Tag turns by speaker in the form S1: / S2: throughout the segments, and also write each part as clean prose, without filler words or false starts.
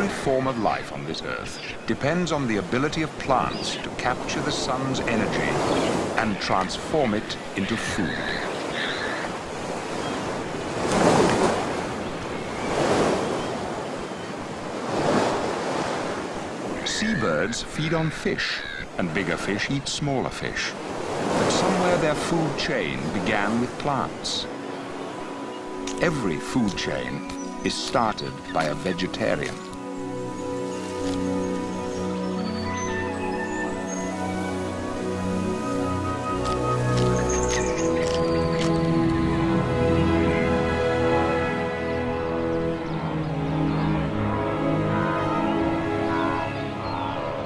S1: Every form of life on this earth depends on the ability of plants to capture the sun's energy and transform it into food. Seabirds feed on fish, and bigger fish eat smaller fish. But somewhere their food chain began with plants. Every food chain is started by a vegetarian.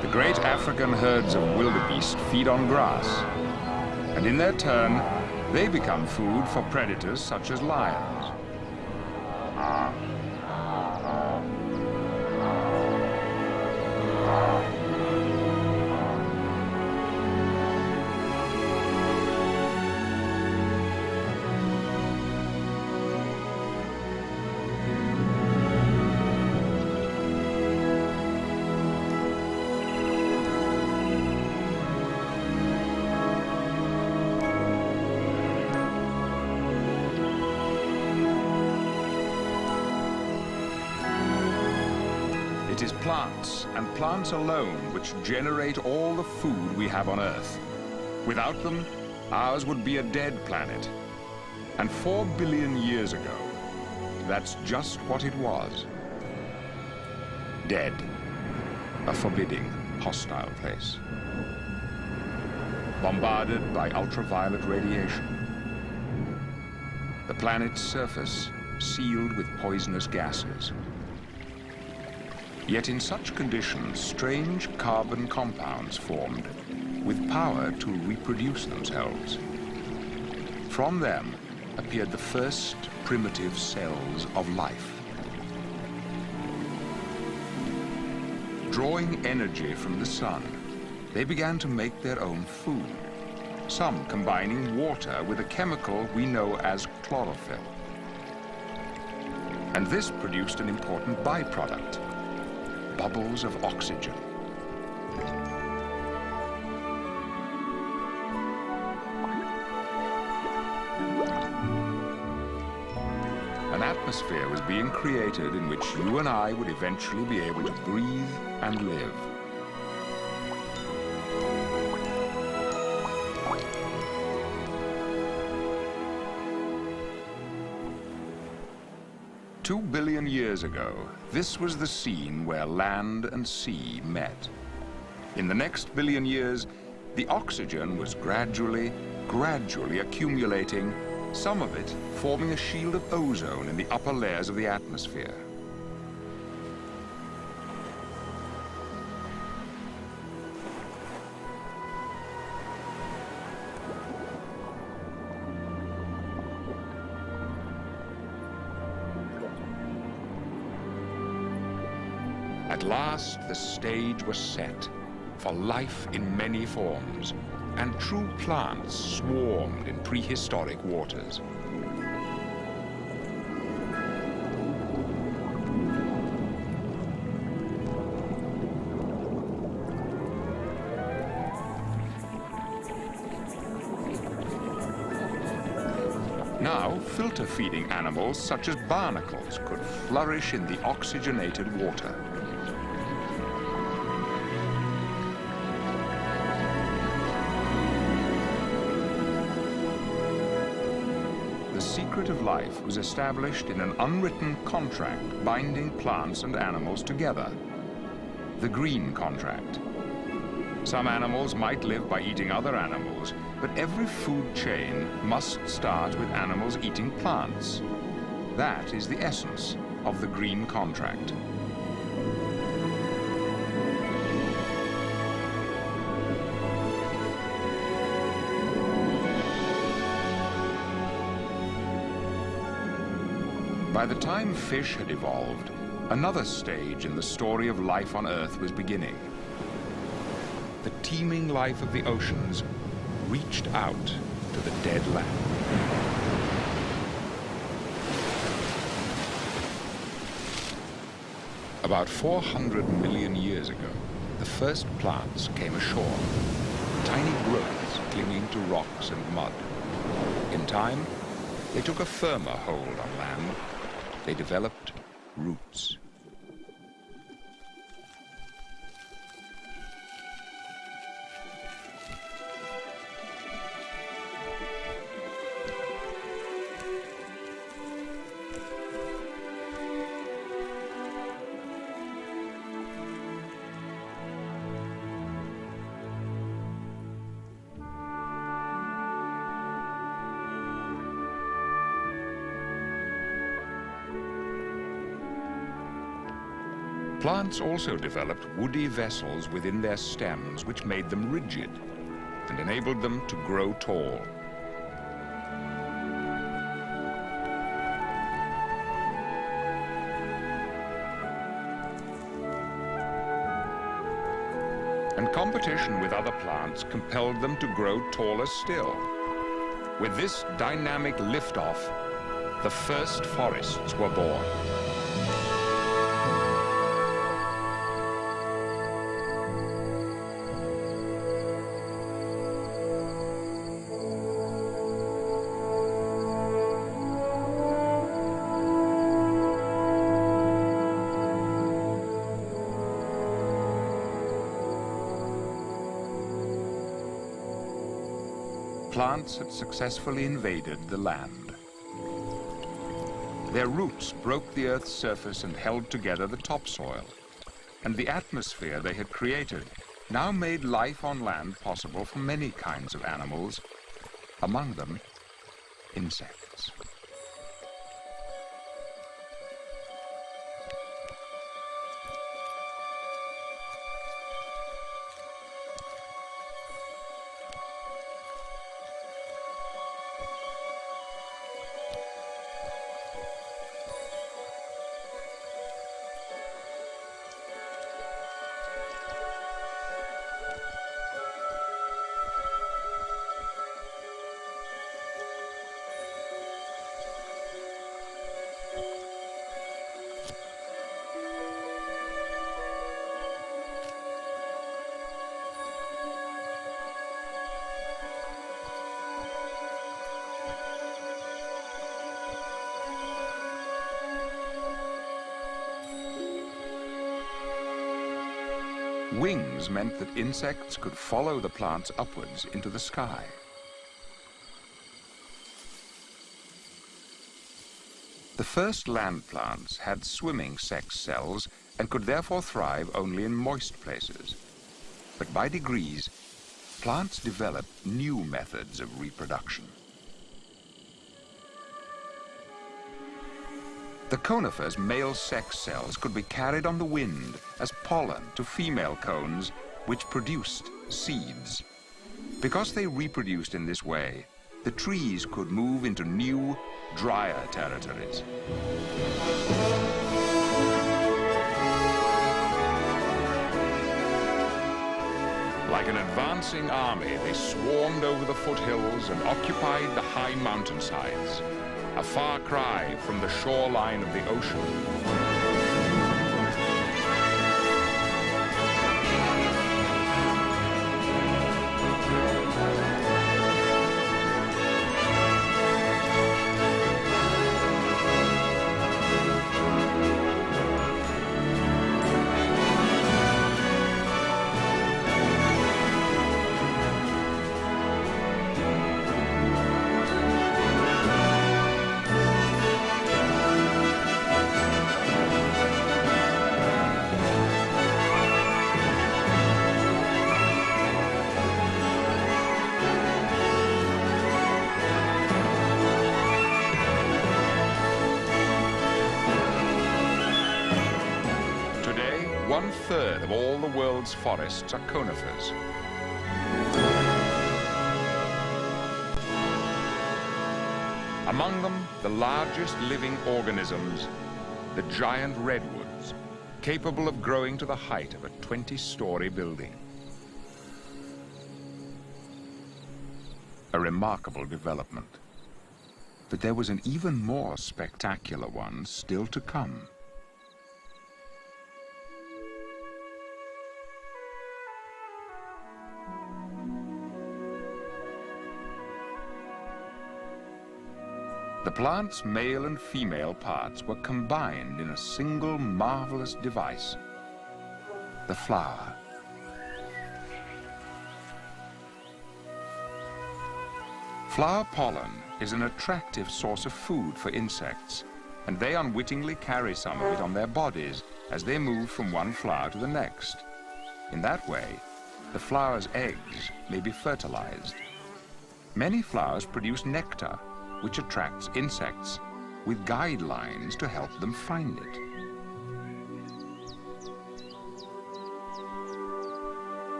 S1: The great African herds of wildebeest feed on grass, and in their turn, they become food for predators such as lions. It is plants, and plants alone, which generate all the food we have on Earth. Without them, ours would be a dead planet. And 4 billion years ago, that's just what it was. Dead. A forbidding, hostile place. Bombarded by ultraviolet radiation. The planet's surface sealed with poisonous gases. Yet in such conditions, strange carbon compounds formed with power to reproduce themselves. From them appeared the first primitive cells of life. Drawing energy from the sun, they began to make their own food, some combining water with a chemical we know as chlorophyll. And this produced an important byproduct: bubbles of oxygen. An atmosphere was being created in which you and I would eventually be able to breathe and live. Two billion years ago, this was the scene where land and sea met. In the next billion years, the oxygen was gradually accumulating, some of it forming a shield of ozone in the upper layers of the atmosphere. At last, the stage was set for life in many forms, and true plants swarmed in prehistoric waters. Now, filter-feeding animals such as barnacles could flourish in the oxygenated water. The secret of life was established in an unwritten contract binding plants and animals together, the green contract. Some animals might live by eating other animals, but every food chain must start with animals eating plants. That is the essence of the green contract. By the time fish had evolved, another stage in the story of life on Earth was beginning. The teeming life of the oceans reached out to the dead land. About 400 million years ago, the first plants came ashore, tiny growths clinging to rocks and mud. In time, they took a firmer hold on land. They developed roots. Plants also developed woody vessels within their stems which made them rigid and enabled them to grow tall. And competition with other plants compelled them to grow taller still. With this dynamic liftoff, the first forests were born. Plants had successfully invaded the land. Their roots broke the Earth's surface and held together the topsoil, and the atmosphere they had created now made life on land possible for many kinds of animals, among them insects. Wings meant that insects could follow the plants upwards into the sky. The first land plants had swimming sex cells and could therefore thrive only in moist places. But by degrees, plants developed new methods of reproduction. The conifers' male sex cells could be carried on the wind as pollen to female cones, which produced seeds. Because they reproduced in this way, the trees could move into new, drier territories. Like an advancing army, they swarmed over the foothills and occupied the high mountainsides, a far cry from the shoreline of the ocean. One-third of all the world's forests are conifers. Among them, the largest living organisms, the giant redwoods, capable of growing to the height of a 20-story building. A remarkable development. But there was an even more spectacular one still to come. The plant's male and female parts were combined in a single marvelous device, the flower. Flower pollen is an attractive source of food for insects, and they unwittingly carry some of it on their bodies as they move from one flower to the next. In that way, the flower's eggs may be fertilized. Many flowers produce nectar, which attracts insects, with guidelines to help them find it.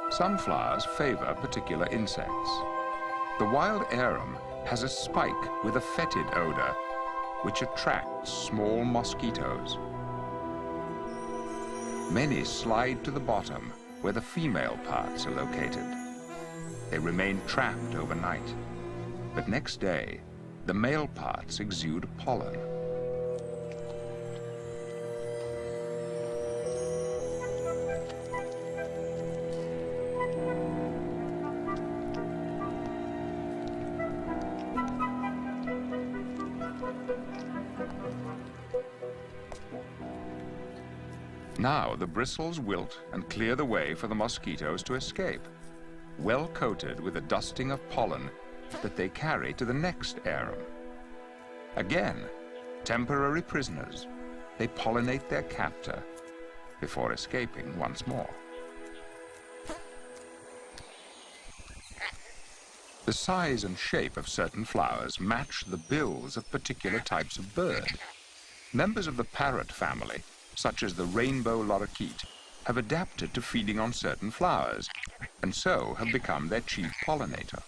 S1: Some flowers favor particular insects. The wild arum has a spike with a fetid odor, which attracts small mosquitoes. Many slide to the bottom, where the female parts are located. They remain trapped overnight, but next day, the male parts exude pollen. Now the bristles wilt and clear the way for the mosquitoes to escape, well coated with a dusting of pollen that they carry to the next arum. Again, temporary prisoners, they pollinate their captor before escaping once more. The size and shape of certain flowers match the bills of particular types of bird. Members of the parrot family, such as the rainbow lorikeet, have adapted to feeding on certain flowers, and so have become their chief pollinator.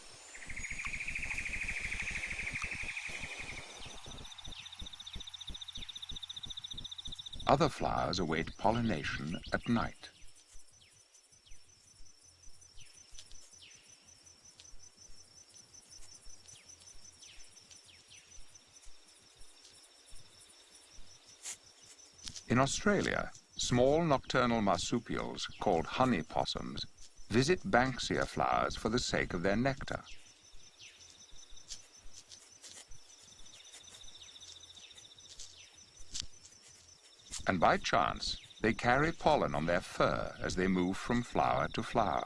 S1: Other flowers await pollination at night. In Australia, small nocturnal marsupials, called honey possums, visit banksia flowers for the sake of their nectar. And by chance, they carry pollen on their fur as they move from flower to flower.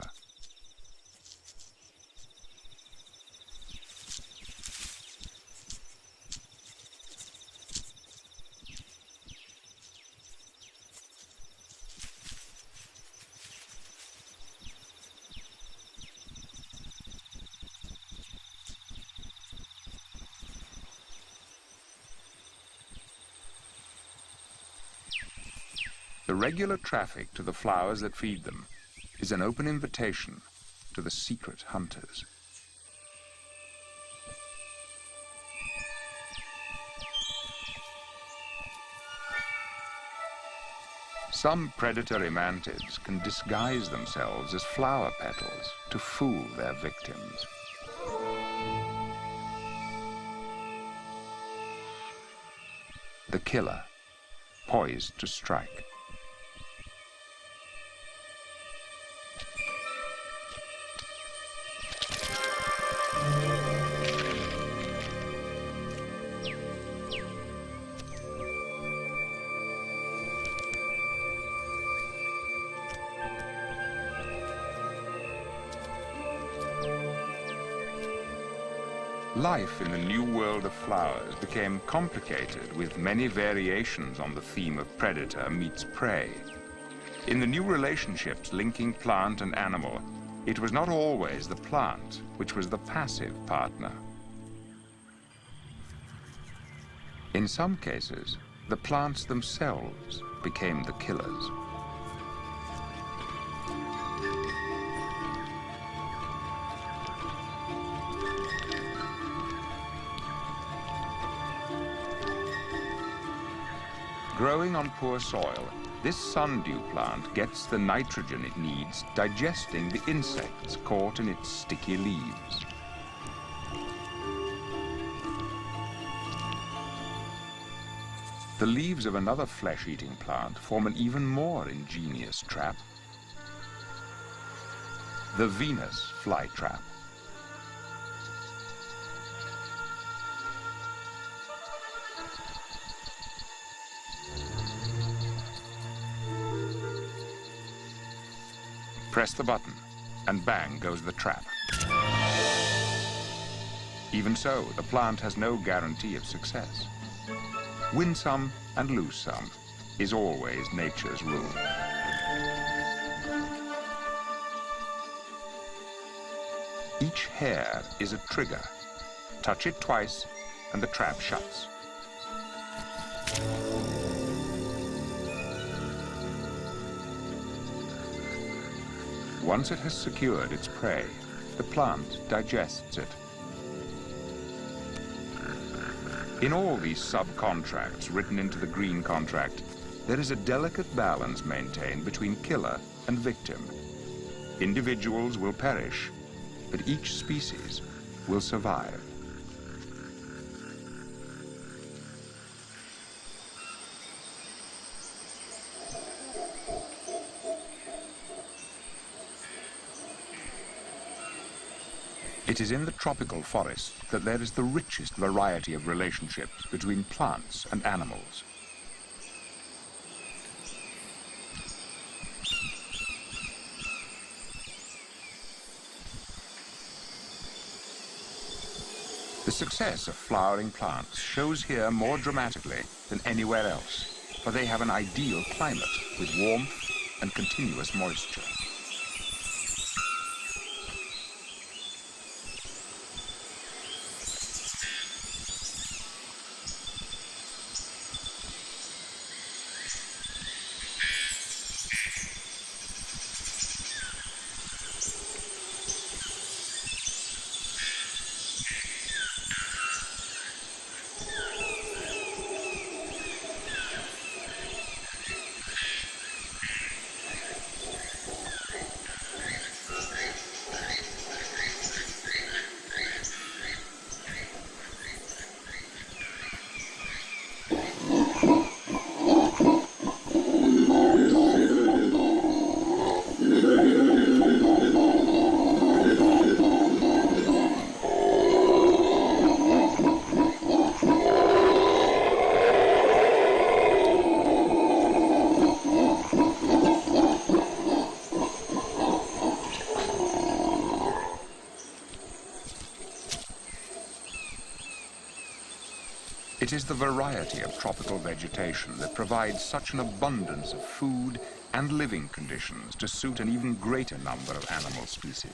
S1: The regular traffic to the flowers that feed them is an open invitation to the secret hunters. Some predatory mantids can disguise themselves as flower petals to fool their victims. The killer, poised to strike. Life in the new world of flowers became complicated with many variations on the theme of predator meets prey. In the new relationships linking plant and animal, it was not always the plant which was the passive partner. In some cases, the plants themselves became the killers. Growing on poor soil, this sundew plant gets the nitrogen it needs digesting the insects caught in its sticky leaves. The leaves of another flesh-eating plant form an even more ingenious trap. The Venus flytrap. Press the button, and bang goes the trap. Even so, the plant has no guarantee of success. Win some and lose some is always nature's rule. Each hair is a trigger. Touch it twice, and the trap shuts. Once it has secured its prey, the plant digests it. In all these subcontracts written into the green contract, there is a delicate balance maintained between killer and victim. Individuals will perish, but each species will survive. It is in the tropical forest that there is the richest variety of relationships between plants and animals. The success of flowering plants shows here more dramatically than anywhere else, for they have an ideal climate with warmth and continuous moisture. It is the variety of tropical vegetation that provides such an abundance of food and living conditions to suit an even greater number of animal species.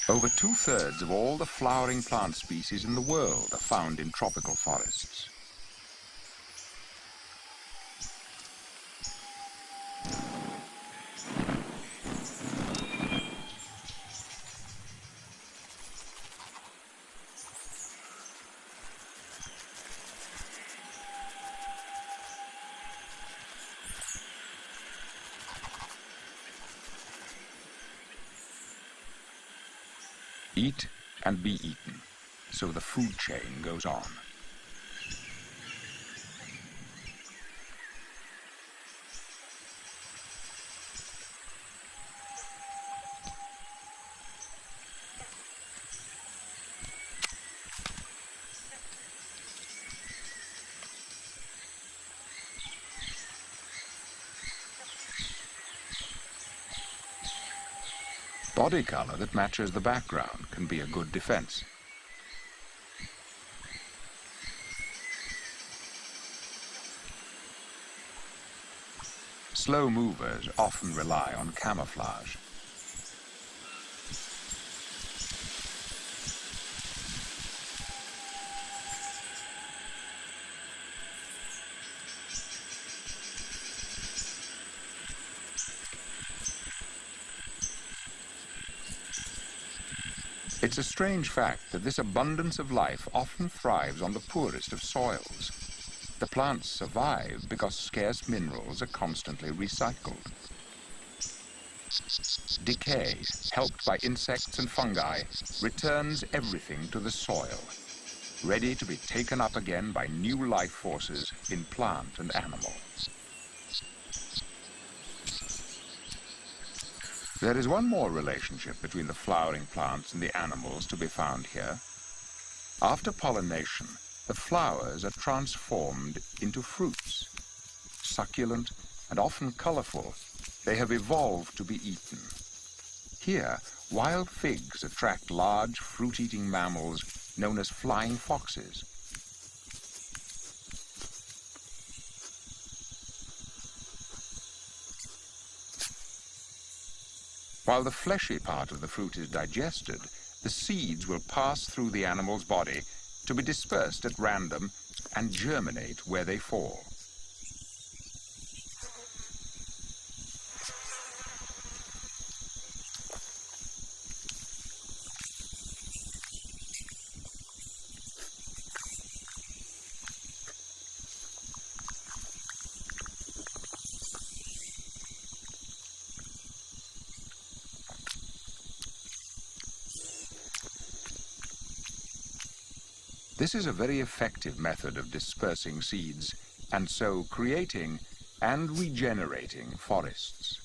S1: Over 2/3 of all the flowering plant species in the world are found in tropical forests. Eat and be eaten, so the food chain goes on. Body color that matches the background can be a good defense. Slow movers often rely on camouflage. It's a strange fact that this abundance of life often thrives on the poorest of soils. The plants survive because scarce minerals are constantly recycled. Decay, helped by insects and fungi, returns everything to the soil, ready to be taken up again by new life forces in plant and animal. There is one more relationship between the flowering plants and the animals to be found here. After pollination, the flowers are transformed into fruits. Succulent and often colorful, they have evolved to be eaten. Here, wild figs attract large fruit-eating mammals known as flying foxes. While the fleshy part of the fruit is digested, the seeds will pass through the animal's body to be dispersed at random and germinate where they fall. This is a very effective method of dispersing seeds and so creating and regenerating forests.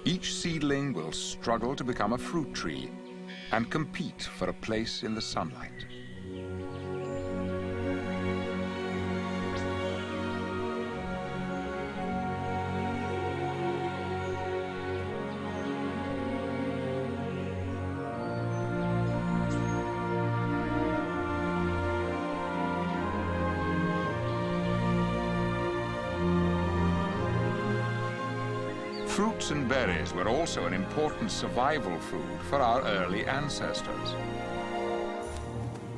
S1: Each seedling will struggle to become a fruit tree and compete for a place in the sunlight. Fruits and berries were also an important survival food for our early ancestors.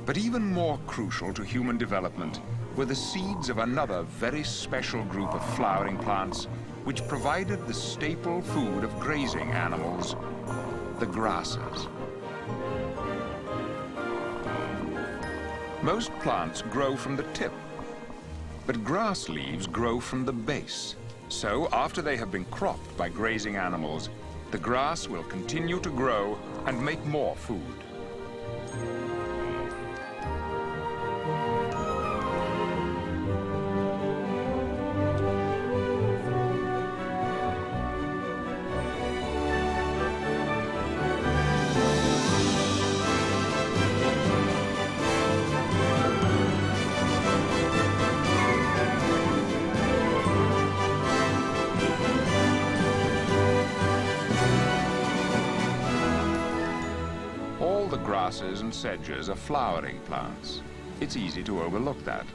S1: But even more crucial to human development were the seeds of another very special group of flowering plants which provided the staple food of grazing animals, the grasses. Most plants grow from the tip, but grass leaves grow from the base. So, after they have been cropped by grazing animals, the grass will continue to grow and make more food. Grasses and sedges are flowering plants. It's easy to overlook that.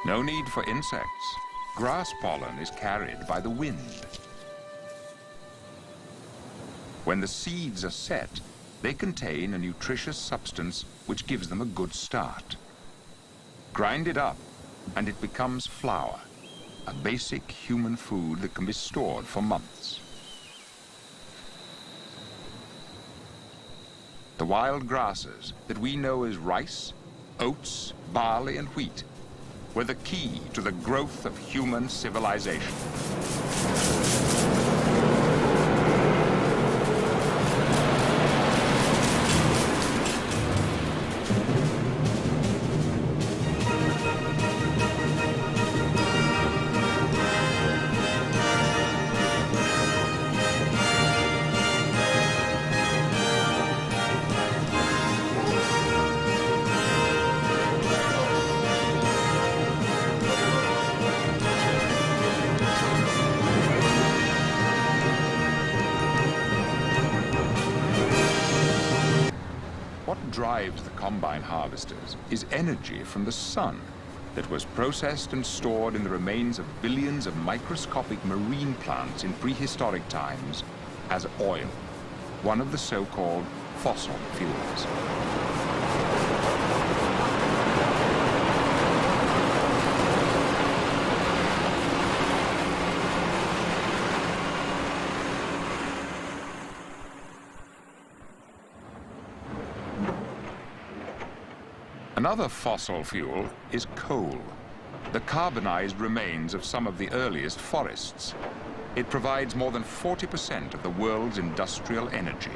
S1: No need for insects. Grass pollen is carried by the wind. When the seeds are set, they contain a nutritious substance which gives them a good start. Grind it up, and it becomes flour, a basic human food that can be stored for months. The wild grasses that we know as rice, oats, barley, and wheat were the key to the growth of human civilization. What drives the combine harvesters is energy from the sun that was processed and stored in the remains of billions of microscopic marine plants in prehistoric times as oil, one of the so-called fossil fuels. Another fossil fuel is coal, the carbonized remains of some of the earliest forests. It provides more than 40% of the world's industrial energy.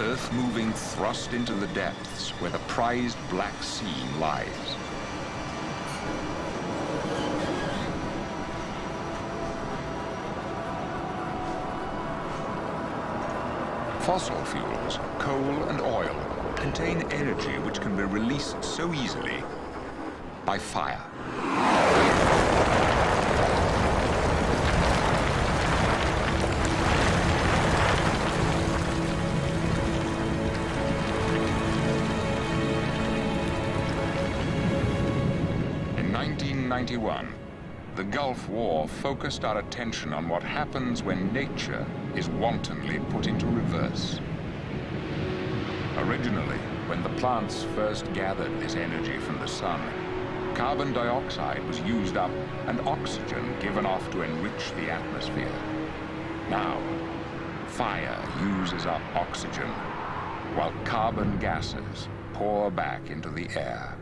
S1: Earth-moving thrust into the depths where the prized Black Sea lies. Fossil fuels, coal and oil, contain energy which can be released so easily by fire. In 1991, the Gulf War focused our attention on what happens when nature is wantonly put into reverse. Originally, when the plants first gathered this energy from the sun, carbon dioxide was used up and oxygen given off to enrich the atmosphere. Now, fire uses up oxygen, while carbon gases pour back into the air.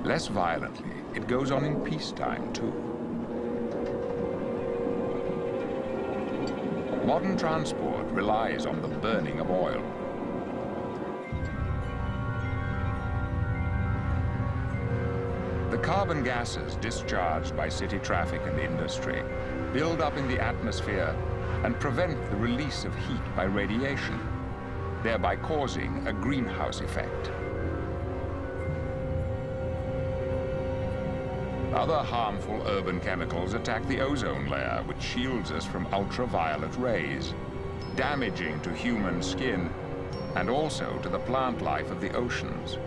S1: Less violently, it goes on in peacetime, too. Modern transport relies on the burning of oil. The carbon gases discharged by city traffic and industry build up in the atmosphere and prevent the release of heat by radiation, thereby causing a greenhouse effect. Other harmful urban chemicals attack the ozone layer, which shields us from ultraviolet rays, damaging to human skin and also to the plant life of the oceans.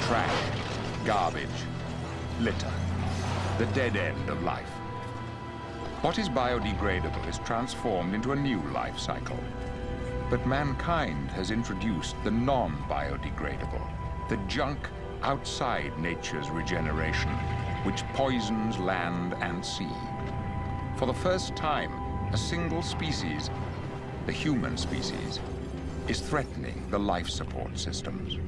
S1: Trash, garbage, litter, the dead end of life. What is biodegradable is transformed into a new life cycle. But mankind has introduced the non-biodegradable, the junk outside nature's regeneration, which poisons land and sea. For the first time, a single species, the human species, is threatening the life support systems.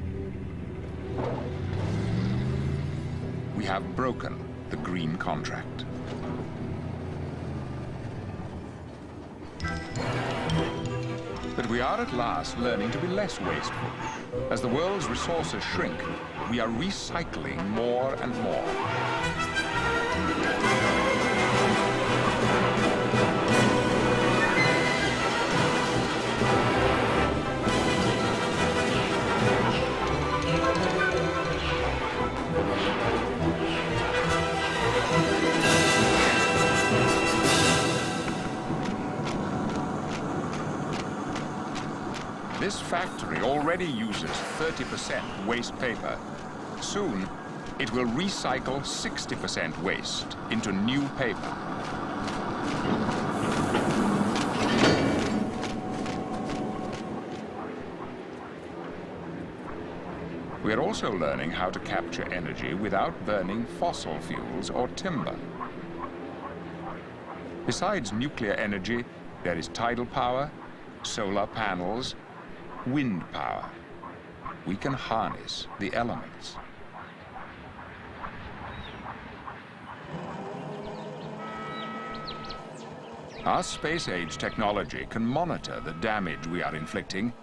S1: We have broken the green contract. But we are at last learning to be less wasteful. As the world's resources shrink, we are recycling more and more. This factory already uses 30% waste paper. Soon, it will recycle 60% waste into new paper. We are also learning how to capture energy without burning fossil fuels or timber. Besides nuclear energy, there is tidal power, solar panels, wind power. We can harness the elements. Our space-age technology can monitor the damage we are inflicting.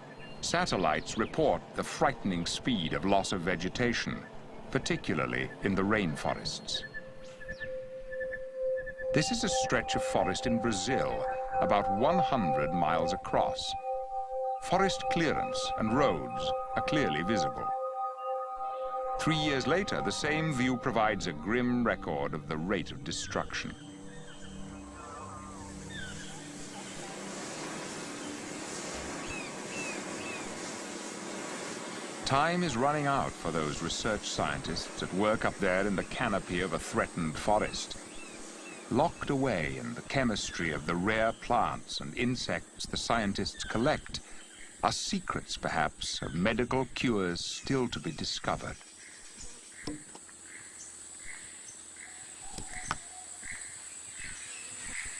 S1: Satellites report the frightening speed of loss of vegetation, particularly in the rainforests. This is a stretch of forest in Brazil, about 100 miles across. Forest clearance and roads are clearly visible. 3 years later, the same view provides a grim record of the rate of destruction. Time is running out for those research scientists at work up there in the canopy of a threatened forest. Locked away in the chemistry of the rare plants and insects the scientists collect are secrets, perhaps, of medical cures still to be discovered.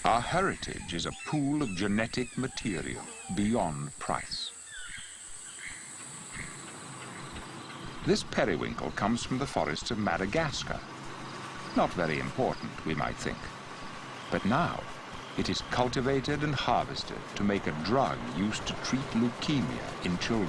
S1: Our heritage is a pool of genetic material beyond price. This periwinkle comes from the forests of Madagascar. Not very important, we might think. But now, it is cultivated and harvested to make a drug used to treat leukemia in children.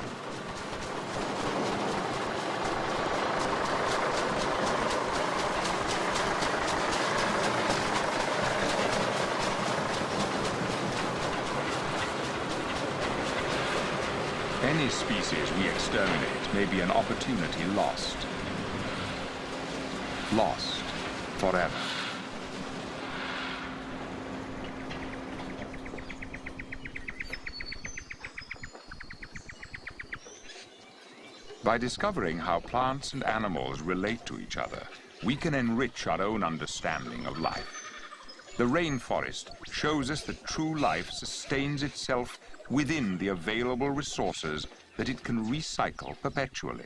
S1: Any species we exterminate may be an opportunity lost. Lost forever. By discovering how plants and animals relate to each other, we can enrich our own understanding of life. The rainforest shows us that true life sustains itself within the available resources that it can recycle perpetually.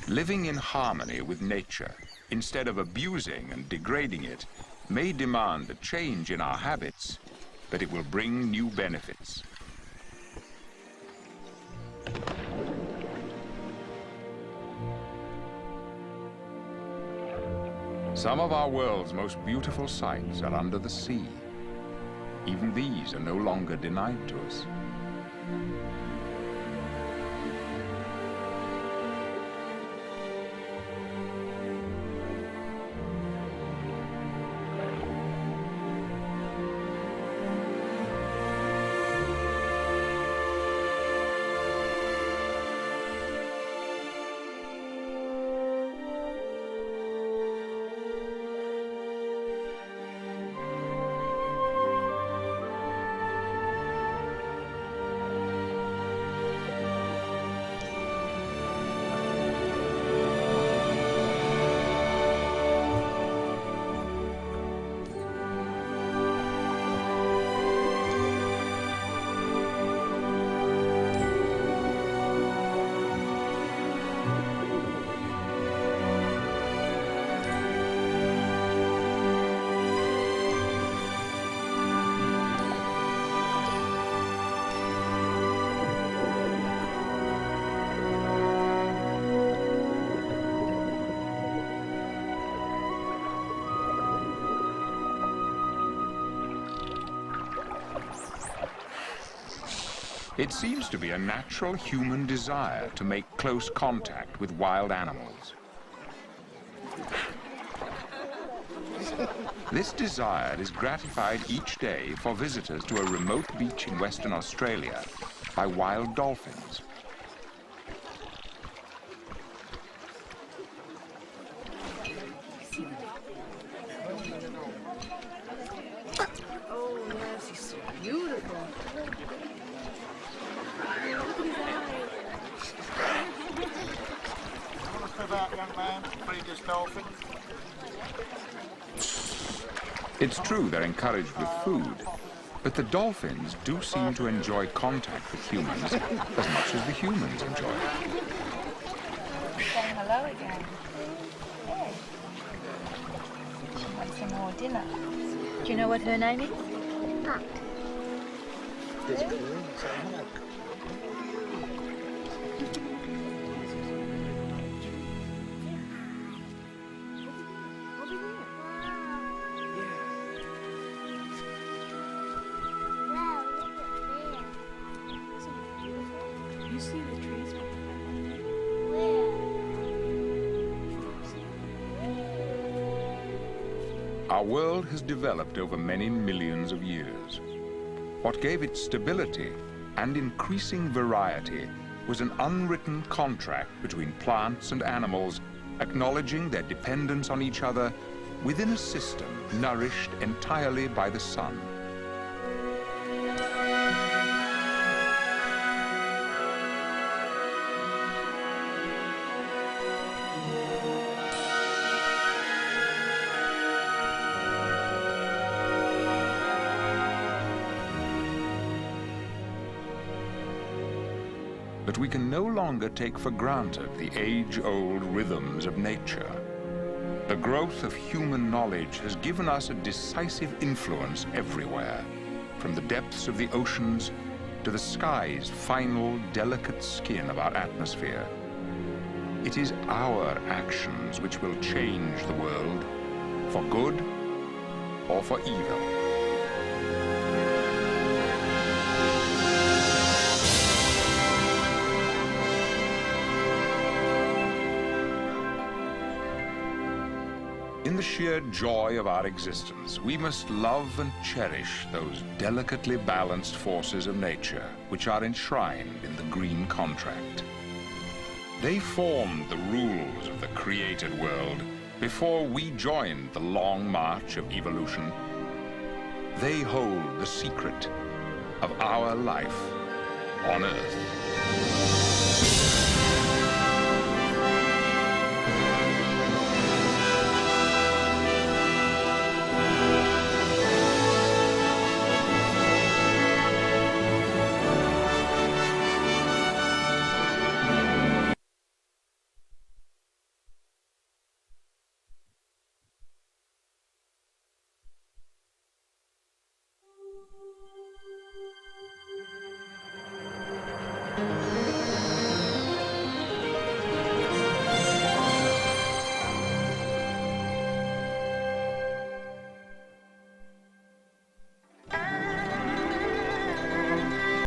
S1: Living in harmony with nature, instead of abusing and degrading it, may demand a change in our habits, but it will bring new benefits. Some of our world's most beautiful sights are under the sea. Even these are no longer denied to us. It seems to be a natural human desire to make close contact with wild animals. This desire is gratified each day for visitors to a remote beach in Western Australia by wild dolphins.
S2: Oh yes, he's beautiful.
S3: About young man, previous dolphin.
S1: It's true they're encouraged with food, but the dolphins do seem to enjoy contact with humans as much as the humans enjoy it.
S4: Saying hello again. Hey. She wants some more dinner. Do you know what her name is? Puck.
S2: You see the trees?
S1: Our world has developed over many millions of years. What gave it stability and increasing variety was an unwritten contract between plants and animals, acknowledging their dependence on each other within a system nourished entirely by the sun. But we can no longer take for granted the age-old rhythms of nature. The growth of human knowledge has given us a decisive influence everywhere, from the depths of the oceans to the sky's final, delicate skin of our atmosphere. It is our actions which will change the world, for good or for evil. In the sheer joy of our existence, we must love and cherish those delicately balanced forces of nature which are enshrined in the green contract. They formed the rules of the created world before we joined the long march of evolution. They hold the secret of our life on Earth.